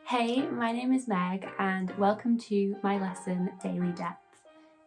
Hey, my name is Meg and welcome to my lesson, Daily Depth.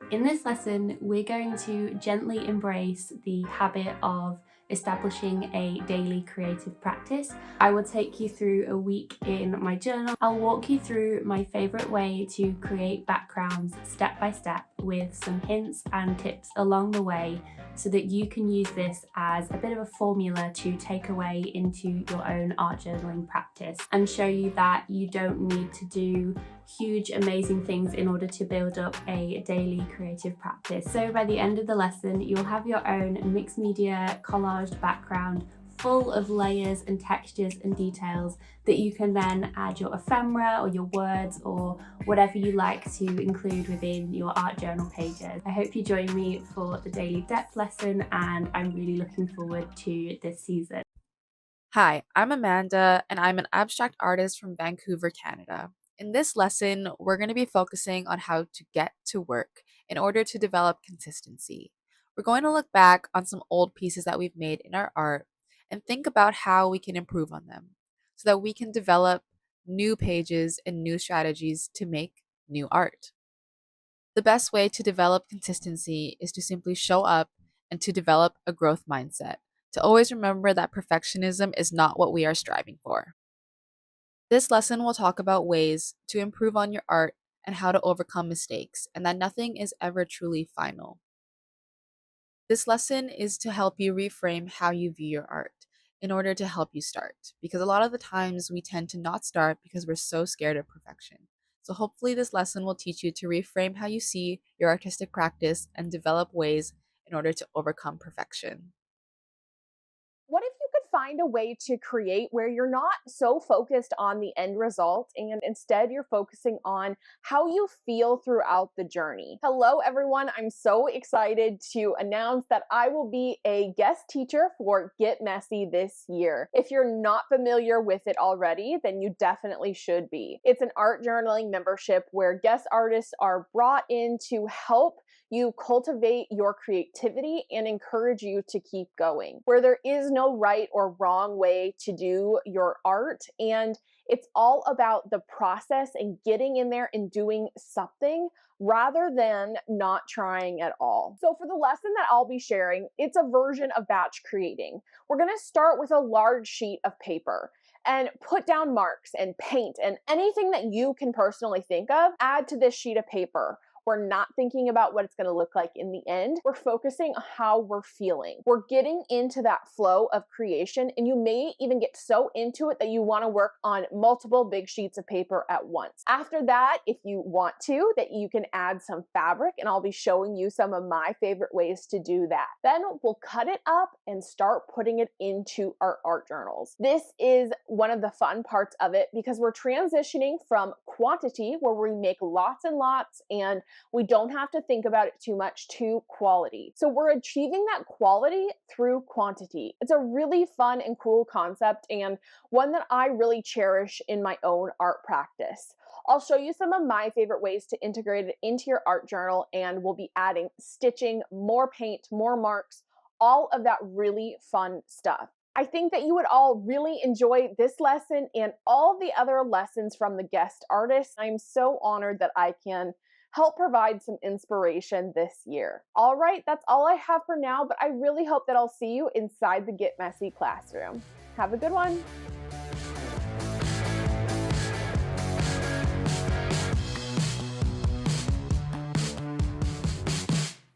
In this lesson, we're going to gently embrace the habit of establishing a daily creative practice. I will take you through a week in my journal. I'll walk you through my favorite way to create backgrounds step by step with some hints and tips along the way so that you can use this as a bit of a formula to take away into your own art journaling practice and show you that you don't need to do huge, amazing things in order to build up a daily creative practice. So by the end of the lesson, you'll have your own mixed media collaged background full of layers and textures and details that you can then add your ephemera or your words or whatever you like to include within your art journal pages. I hope you join me for the daily depth lesson, and I'm really looking forward to this season. Hi, I'm Amanda, and I'm an abstract artist from Vancouver, Canada. In this lesson, we're going to be focusing on how to get to work in order to develop consistency. We're going to look back on some old pieces that we've made in our art and think about how we can improve on them so that we can develop new pages and new strategies to make new art. The best way to develop consistency is to simply show up and to develop a growth mindset, to always remember that perfectionism is not what we are striving for. This lesson will talk about ways to improve on your art and how to overcome mistakes, and that nothing is ever truly final. This lesson is to help you reframe how you view your art in order to help you start, because a lot of the times we tend to not start because we're so scared of perfection. So, hopefully, this lesson will teach you to reframe how you see your artistic practice and develop ways in order to overcome perfection. What if you could find a way to create where you're not so focused on the end result and instead you're focusing on how you feel throughout the journey? Hello, everyone. I'm so excited to announce that I will be a guest teacher for Get Messy this year. If you're not familiar with it already, then you definitely should be. It's an art journaling membership where guest artists are brought in to help you cultivate your creativity and encourage you to keep going, where there is no right or wrong way to do your art. And it's all about the process and getting in there and doing something rather than not trying at all. So for the lesson that I'll be sharing, it's a version of batch creating. We're going to start with a large sheet of paper and put down marks and paint and anything that you can personally think of, add to this sheet of paper. We're not thinking about what it's going to look like in the end. We're focusing on how we're feeling. We're getting into that flow of creation, and you may even get so into it that you want to work on multiple big sheets of paper at once. After that, if you want to, that you can add some fabric, and I'll be showing you some of my favorite ways to do that. Then we'll cut it up and start putting it into our art journals. This is one of the fun parts of it because we're transitioning from quantity, where we make lots and lots and we don't have to think about it too much, to quality. So we're achieving that quality through quantity. It's a really fun and cool concept, and one that I really cherish in my own art practice. I'll show you some of my favorite ways to integrate it into your art journal, and we'll be adding stitching, more paint, more marks, all of that really fun stuff. I think that you would all really enjoy this lesson and all the other lessons from the guest artists. I'm so honored that I can help provide some inspiration this year. All right, that's all I have for now, but I really hope that I'll see you inside the Get Messy classroom. Have a good one.